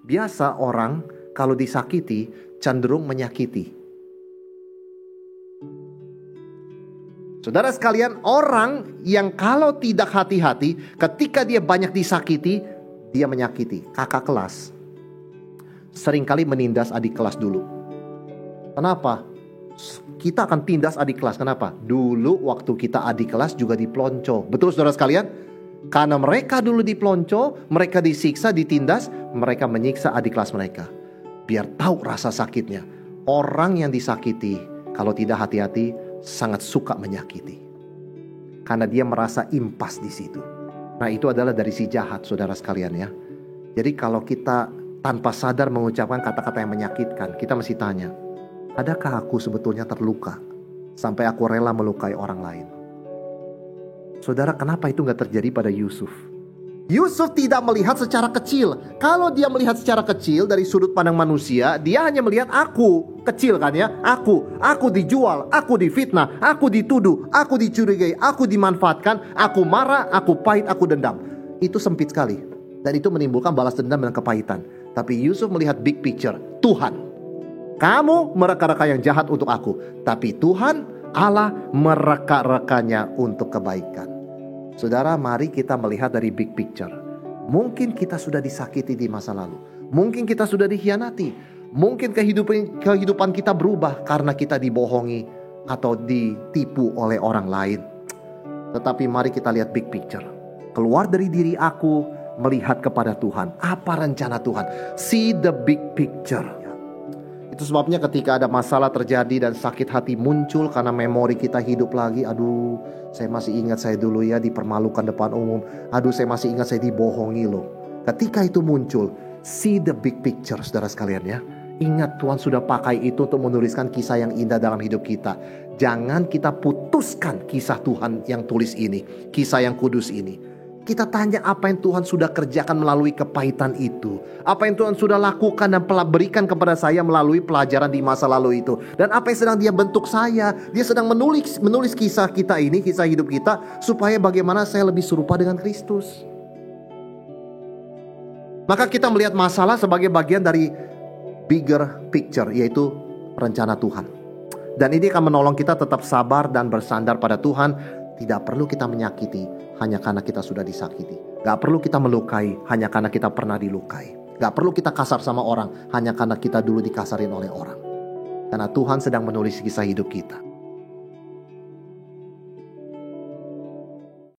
Biasa orang kalau disakiti cenderung menyakiti. Saudara sekalian, orang yang kalau tidak hati-hati, ketika dia banyak disakiti, dia menyakiti. Kakak kelas seringkali menindas adik kelas dulu. Kenapa? Kita akan tindas adik kelas. Kenapa? Dulu waktu kita adik kelas juga dipelonco. Betul saudara sekalian? Karena mereka dulu dipelonco, mereka disiksa, ditindas, mereka menyiksa adik kelas mereka. Biar tahu rasa sakitnya. Orang yang disakiti, kalau tidak hati-hati, sangat suka menyakiti. Karena dia merasa impas di situ. Nah, itu adalah dari si jahat, saudara sekalian ya. Jadi kalau kita tanpa sadar mengucapkan kata-kata yang menyakitkan, kita mesti tanya, adakah aku sebetulnya terluka sampai aku rela melukai orang lain? Saudara, kenapa itu gak terjadi pada Yusuf? Yusuf tidak melihat secara kecil. Kalau dia melihat secara kecil dari sudut pandang manusia, dia hanya melihat aku kecil kan ya. Aku dijual, aku difitnah, aku dituduh, aku dicurigai, aku dimanfaatkan, aku marah, aku pahit, aku dendam. Itu sempit sekali. Dan itu menimbulkan balas dendam dan kepahitan. Tapi Yusuf melihat big picture. Tuhan, kamu mereka-reka yang jahat untuk aku, tapi Tuhan Allah mereka-rekanya untuk kebaikan. Saudara, mari kita melihat dari big picture. Mungkin kita sudah disakiti di masa lalu. Mungkin kita sudah dikhianati. Mungkin kehidupan kita berubah karena kita dibohongi atau ditipu oleh orang lain. Tetapi mari kita lihat big picture. Keluar dari diri aku, melihat kepada Tuhan. Apa rencana Tuhan? See the big picture. Itu sebabnya ketika ada masalah terjadi dan sakit hati muncul karena memori kita hidup lagi. Aduh, saya masih ingat saya dulu ya dipermalukan depan umum. Aduh, saya masih ingat saya dibohongi loh. Ketika itu muncul, see the big picture, saudara sekalian ya. Ingat, Tuhan sudah pakai itu untuk menuliskan kisah yang indah dalam hidup kita. Jangan kita putuskan kisah Tuhan yang tulis ini, kisah yang kudus ini. Kita tanya apa yang Tuhan sudah kerjakan melalui kepahitan itu. Apa yang Tuhan sudah lakukan dan berikan kepada saya melalui pelajaran di masa lalu itu. Dan apa yang sedang dia bentuk saya. Dia sedang menulis kisah kita ini, kisah hidup kita. Supaya bagaimana saya lebih serupa dengan Kristus. Maka kita melihat masalah sebagai bagian dari bigger picture, yaitu rencana Tuhan. Dan ini akan menolong kita tetap sabar dan bersandar pada Tuhan. Tidak perlu kita menyakiti hanya karena kita sudah disakiti. Gak perlu kita melukai hanya karena kita pernah dilukai. Gak perlu kita kasar sama orang hanya karena kita dulu dikasarin oleh orang. Karena Tuhan sedang menulis kisah hidup kita.